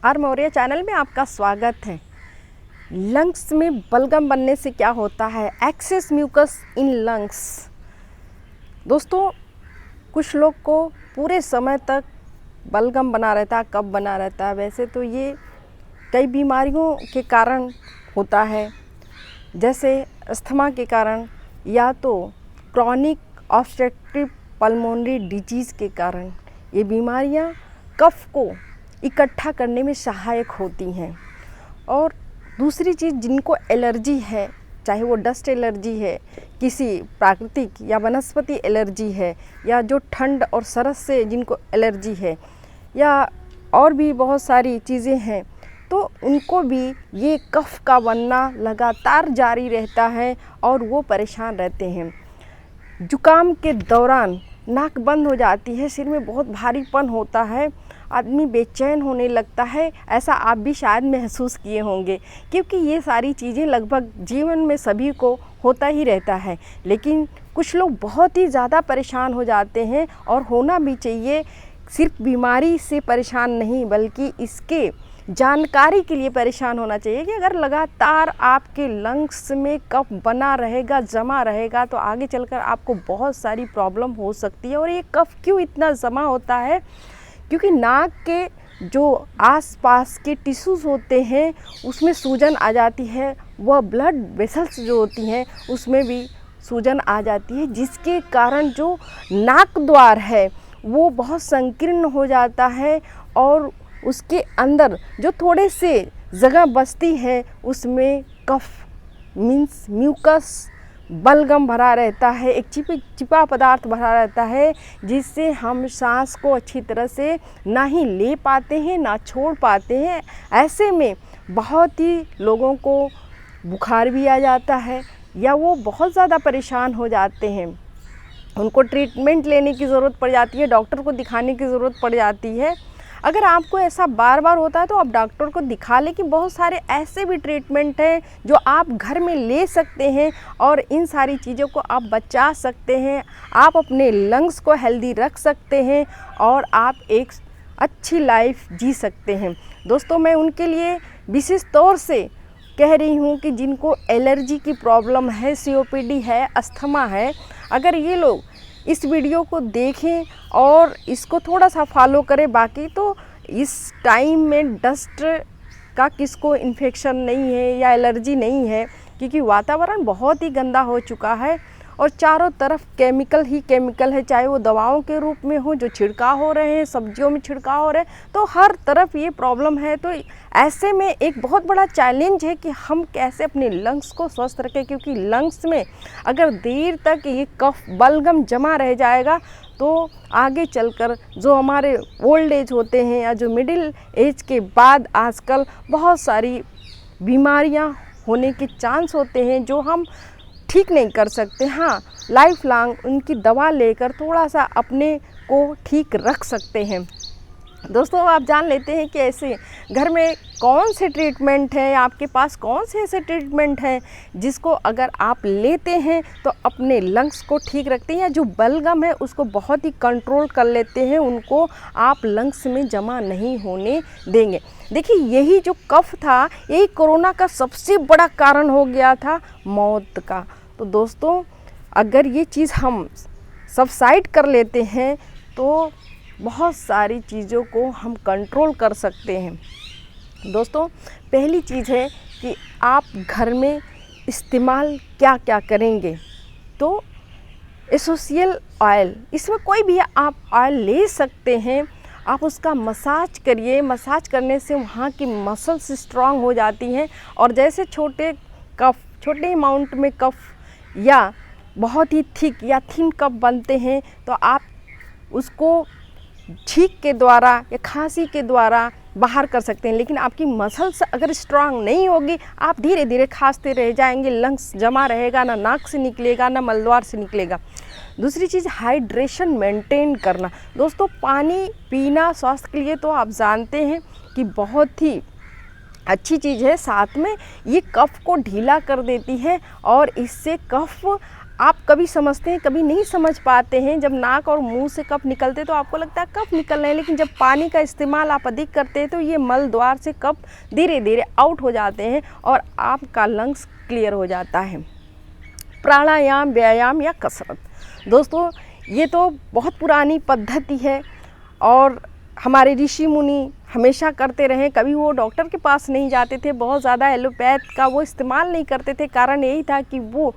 Are Maurya channel में आपका स्वागत है। लंग्स में बलगम बनने से क्या होता है? Excess mucus in lungs. दोस्तों, कुछ लोग को पूरे समय तक बलगम बना रहता है। कब बना रहता है? वैसे तो ये कई बीमारियों के कारण होता है, जैसे अस्थमा के कारण या तो क्रॉनिक ऑब्स्ट्रक्टिव पल्मोनरी डिजीज़ के कारण। ये बीमारियां कफ को इकट्ठा करने में सहायक होती हैं। और दूसरी चीज़, जिनको एलर्जी है, चाहे वो डस्ट एलर्जी है, किसी प्राकृतिक या वनस्पति एलर्जी है, या जो ठंड और सरस से जिनको एलर्जी है, या और भी बहुत सारी चीज़ें हैं, तो उनको भी ये कफ का बनना लगातार जारी रहता है और वो परेशान रहते हैं। जुकाम के दौरान नाक बंद हो जाती है, सिर में बहुत भारीपन होता है, आदमी बेचैन होने लगता है। ऐसा आप भी शायद महसूस किए होंगे, क्योंकि ये सारी चीज़ें लगभग जीवन में सभी को होता ही रहता है। लेकिन कुछ लोग बहुत ही ज़्यादा परेशान हो जाते हैं, और होना भी चाहिए। सिर्फ बीमारी से परेशान नहीं, बल्कि इसके जानकारी के लिए परेशान होना चाहिए कि अगर लगातार आपके लंग्स में कफ बना रहेगा, जमा रहेगा, तो आगे चलकर आपको बहुत सारी प्रॉब्लम हो सकती है। और ये कफ क्यों इतना जमा होता है? क्योंकि नाक के जो आसपास के टिश्यूज़ होते हैं उसमें सूजन आ जाती है, वह ब्लड वेसल्स जो होती हैं उसमें भी सूजन आ जाती है, जिसके कारण जो नाक द्वार है वो बहुत संकीर्ण हो जाता है, और उसके अंदर जो थोड़े से जगह बचती है उसमें कफ मीन्स म्यूकस बलगम भरा रहता है, एक चिपा पदार्थ भरा रहता है, जिससे हम सांस को अच्छी तरह से ना ही ले पाते हैं ना छोड़ पाते हैं। ऐसे में बहुत ही लोगों को बुखार भी आ जाता है, या वो बहुत ज़्यादा परेशान हो जाते हैं। उनको ट्रीटमेंट लेने की ज़रूरत पड़ जाती है, डॉक्टर को दिखाने की ज़रूरत पड़ जाती है। अगर आपको ऐसा बार बार होता है तो आप डॉक्टर को दिखा लें, कि बहुत सारे ऐसे भी ट्रीटमेंट हैं जो आप घर में ले सकते हैं, और इन सारी चीज़ों को आप बचा सकते हैं। आप अपने लंग्स को हेल्दी रख सकते हैं, और आप एक अच्छी लाइफ जी सकते हैं। दोस्तों, मैं उनके लिए विशेष तौर से कह रही हूँ कि जिनको एलर्जी की प्रॉब्लम है, COPD है, अस्थमा है, अगर ये लोग इस वीडियो को देखें और इसको थोड़ा सा फॉलो करें। बाकी तो इस टाइम में डस्ट का किसको इन्फेक्शन नहीं है या एलर्जी नहीं है, क्योंकि वातावरण बहुत ही गंदा हो चुका है और चारों तरफ केमिकल ही केमिकल है, चाहे वो दवाओं के रूप में हो जो छिड़काव हो रहे हैं, सब्जियों में छिड़काव हो रहे हैं, तो हर तरफ ये प्रॉब्लम है। तो ऐसे में एक बहुत बड़ा चैलेंज है कि हम कैसे अपने लंग्स को स्वस्थ रखें, क्योंकि लंग्स में अगर देर तक ये कफ बलगम जमा रह जाएगा तो आगे चलकर जो हमारे ओल्ड एज होते हैं या जो मिडिल एज के बाद आजकल बहुत सारी बीमारियां होने के चांस होते हैं, जो हम ठीक नहीं कर सकते। हाँ, लाइफ लॉन्ग उनकी दवा लेकर थोड़ा सा अपने को ठीक रख सकते हैं। दोस्तों, आप जान लेते हैं कि ऐसे घर में कौन से ट्रीटमेंट है, आपके पास कौन से ऐसे ट्रीटमेंट हैं जिसको अगर आप लेते हैं तो अपने लंग्स को ठीक रखते हैं, या जो बलगम है उसको बहुत ही कंट्रोल कर लेते हैं, उनको आप लंग्स में जमा नहीं होने देंगे। देखिए, यही जो कफ था, यही कोरोना का सबसे बड़ा कारण हो गया था मौत का। तो दोस्तों, अगर ये चीज़ हम सबसाइड कर लेते हैं तो बहुत सारी चीज़ों को हम कंट्रोल कर सकते हैं। दोस्तों, पहली चीज़ है कि आप घर में इस्तेमाल क्या क्या करेंगे। तो एसेंशियल ऑयल, इसमें कोई भी आप ऑयल ले सकते हैं, आप उसका मसाज करिए। मसाज करने से वहाँ की मसल्स स्ट्रांग हो जाती हैं, और जैसे छोटे अमाउंट में कफ या बहुत ही थिक या थिन कफ बनते हैं, तो आप उसको छींक के द्वारा या खांसी के द्वारा बाहर कर सकते हैं। लेकिन आपकी मसल्स अगर स्ट्रांग नहीं होगी, आप धीरे धीरे खांसते रह जाएंगे, लंग्स जमा रहेगा, ना नाक से निकलेगा ना मलद्वार से निकलेगा। दूसरी चीज़, हाइड्रेशन मेंटेन करना। दोस्तों, पानी पीना स्वास्थ्य के लिए तो आप जानते हैं कि बहुत ही अच्छी चीज़ है। साथ में ये कफ को ढीला कर देती है, और इससे कफ आप कभी समझते हैं, कभी नहीं समझ पाते हैं। जब नाक और मुंह से कफ निकलते तो आपको लगता है कफ निकल रहे हैं, लेकिन जब पानी का इस्तेमाल आप अधिक करते हैं तो ये मल द्वार से कफ धीरे धीरे आउट हो जाते हैं और आपका लंग्स क्लियर हो जाता है। प्राणायाम, व्यायाम या कसरत, दोस्तों ये तो बहुत पुरानी पद्धति है और हमारे ऋषि मुनि हमेशा करते रहे। कभी वो डॉक्टर के पास नहीं जाते थे, बहुत ज़्यादा एलोपैथ का वो इस्तेमाल नहीं करते थे। कारण यही था कि वो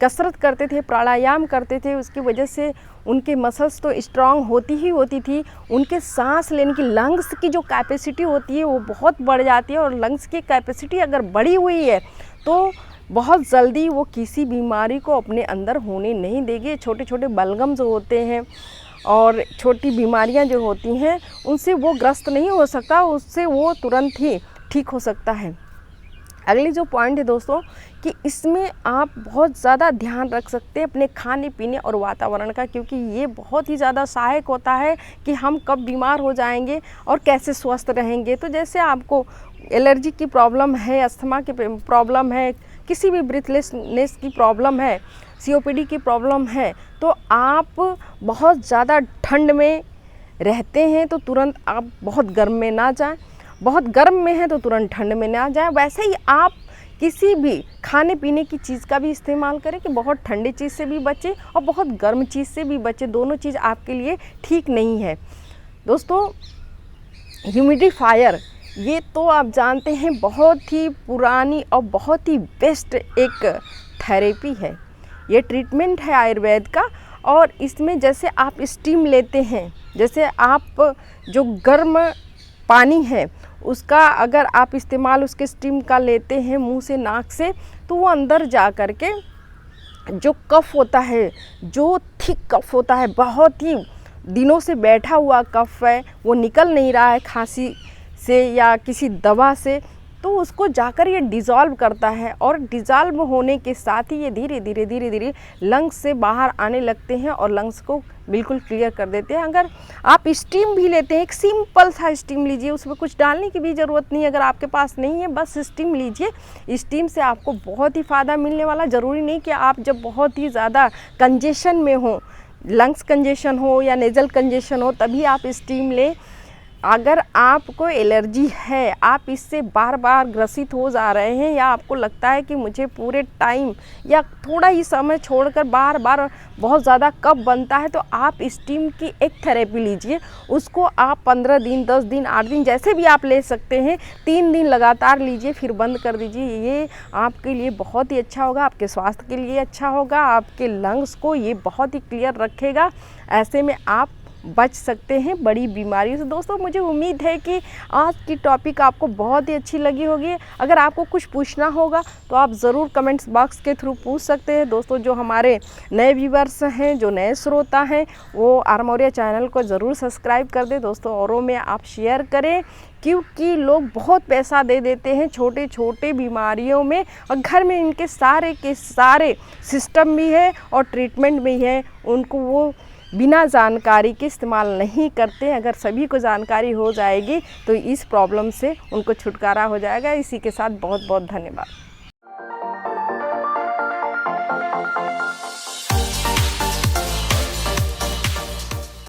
कसरत करते थे, प्राणायाम करते थे, उसकी वजह से उनके मसल्स तो स्ट्रांग होती ही होती थी। उनके सांस लेने की, लंग्स की जो कैपेसिटी होती है वो बहुत बढ़ जाती है, और लंग्स की कैपेसिटी अगर बढ़ी हुई है तो बहुत जल्दी वो किसी बीमारी को अपने अंदर होने नहीं देगी। छोटे छोटे बलगम जो होते हैं और छोटी बीमारियां जो होती हैं उनसे वो ग्रस्त नहीं हो सकता, उससे वो तुरंत ही ठीक हो सकता है। अगली जो पॉइंट है दोस्तों कि इसमें आप बहुत ज़्यादा ध्यान रख सकते हैं अपने खाने पीने और वातावरण का, क्योंकि ये बहुत ही ज़्यादा सहायक होता है कि हम कब बीमार हो जाएंगे और कैसे स्वस्थ रहेंगे। तो जैसे आपको एलर्जी की प्रॉब्लम है, अस्थमा की प्रॉब्लम है, किसी भी ब्रीथलेसनेस की प्रॉब्लम है, COPD की प्रॉब्लम है, तो आप बहुत ज़्यादा ठंड में रहते हैं तो तुरंत आप बहुत गर्म में ना जाएं, बहुत गर्म में है तो तुरंत ठंड में ना जाएं। वैसे ही आप किसी भी खाने पीने की चीज़ का भी इस्तेमाल करें कि बहुत ठंडी चीज़ से भी बचें और बहुत गर्म चीज़ से भी बचें। दोनों चीज़ आपके लिए ठीक नहीं है। दोस्तों ह्यूमिडिफायर, ये तो आप जानते हैं बहुत ही पुरानी और बहुत ही बेस्ट एक थेरेपी है, ये ट्रीटमेंट है आयुर्वेद का। और इसमें जैसे आप स्टीम लेते हैं, जैसे आप जो गर्म पानी है उसका अगर आप इस्तेमाल उसके स्टीम का लेते हैं मुंह से, नाक से, तो वो अंदर जा कर के जो कफ होता है, जो थिक कफ होता है, बहुत ही दिनों से बैठा हुआ कफ है, वो निकल नहीं रहा है खांसी से या किसी दवा से, तो उसको जाकर ये डिज़ोल्व करता है। और डिज़ोल्व होने के साथ ही ये धीरे धीरे धीरे धीरे लंग्स से बाहर आने लगते हैं और लंग्स को बिल्कुल क्लियर कर देते हैं। अगर आप स्टीम भी लेते हैं, एक सिंपल सा स्टीम लीजिए, उसमें कुछ डालने की भी ज़रूरत नहीं, अगर आपके पास नहीं है बस स्टीम लीजिए। स्टीम से आपको बहुत ही फ़ायदा मिलने वाला। ज़रूरी नहीं कि आप जब बहुत ही ज़्यादा कंजेशन में हो, लंग्स कंजेशन हो या नेज़ल कंजेशन हो, तभी आप स्टीम लें। अगर आपको एलर्जी है, आप इससे बार बार ग्रसित हो जा रहे हैं, या आपको लगता है कि मुझे पूरे टाइम या थोड़ा ही समय छोड़कर बार बार बहुत ज़्यादा कफ बनता है, तो आप स्टीम की एक थेरेपी लीजिए। उसको आप 15 दिन, 10 दिन, 8 दिन जैसे भी आप ले सकते हैं, 3 दिन लगातार लीजिए, फिर बंद कर दीजिए। ये आपके लिए बहुत ही अच्छा होगा, आपके स्वास्थ्य के लिए अच्छा होगा, आपके लंग्स को ये बहुत ही क्लियर रखेगा। ऐसे में आप बच सकते हैं बड़ी बीमारियों से। दोस्तों मुझे उम्मीद है कि आज की टॉपिक आपको बहुत ही अच्छी लगी होगी। अगर आपको कुछ पूछना होगा तो आप ज़रूर कमेंट्स बॉक्स के थ्रू पूछ सकते हैं। दोस्तों जो हमारे नए व्यूवर्स हैं, जो नए श्रोता हैं, वो आर्मोरिया चैनल को ज़रूर सब्सक्राइब कर दें। दोस्तों औरों में आप शेयर करें, क्योंकि लोग बहुत पैसा दे देते हैं छोटे छोटे बीमारियों में, और घर में इनके सारे के सारे सिस्टम भी है और ट्रीटमेंट भी है, उनको वो बिना जानकारी के इस्तेमाल नहीं करते। अगर सभी को जानकारी हो जाएगी तो इस प्रॉब्लम से उनको छुटकारा हो जाएगा। इसी के साथ बहुत बहुत धन्यवाद।